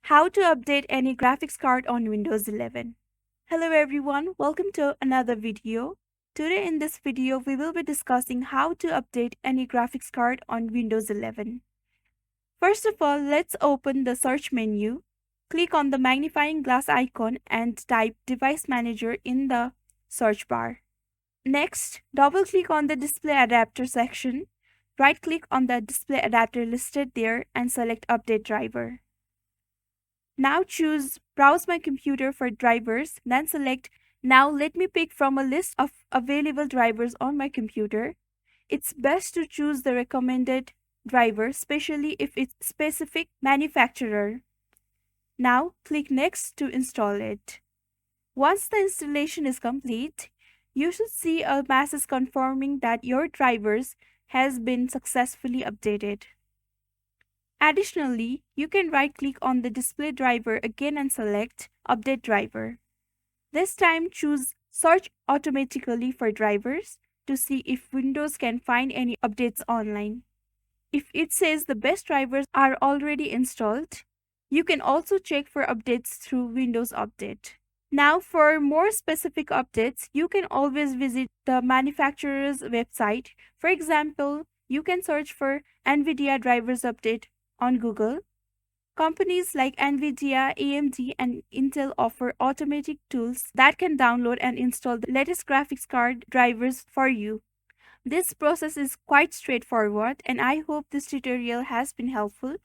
How to update any graphics card on Windows 11. Hello everyone, welcome to another video. Today in this video we will be discussing how to update any graphics card on Windows 11. First of all, let's open the search menu. Click on the magnifying glass icon and type Device Manager in the search bar. Next, double-click on the display adapter section. Right-click on the display adapter listed there and select Update Driver. Now choose Browse my computer for drivers, then select Now let me pick from a list of available drivers on my computer. It's best to choose the recommended driver, especially if it's specific manufacturer. Now click Next to install it. Once the installation is complete, you should see a message confirming that your drivers has been successfully updated. Additionally, you can right-click on the display driver again and select Update Driver. This time choose Search automatically for drivers to see if Windows can find any updates online. If it says the best drivers are already installed, you can also check for updates through Windows Update. Now for more specific updates, you can always visit the manufacturer's website. For example, you can search for NVIDIA drivers update on Google. Companies like NVIDIA, AMD, and Intel offer automatic tools that can download and install the latest graphics card drivers for you. This process is quite straightforward, and I hope this tutorial has been helpful.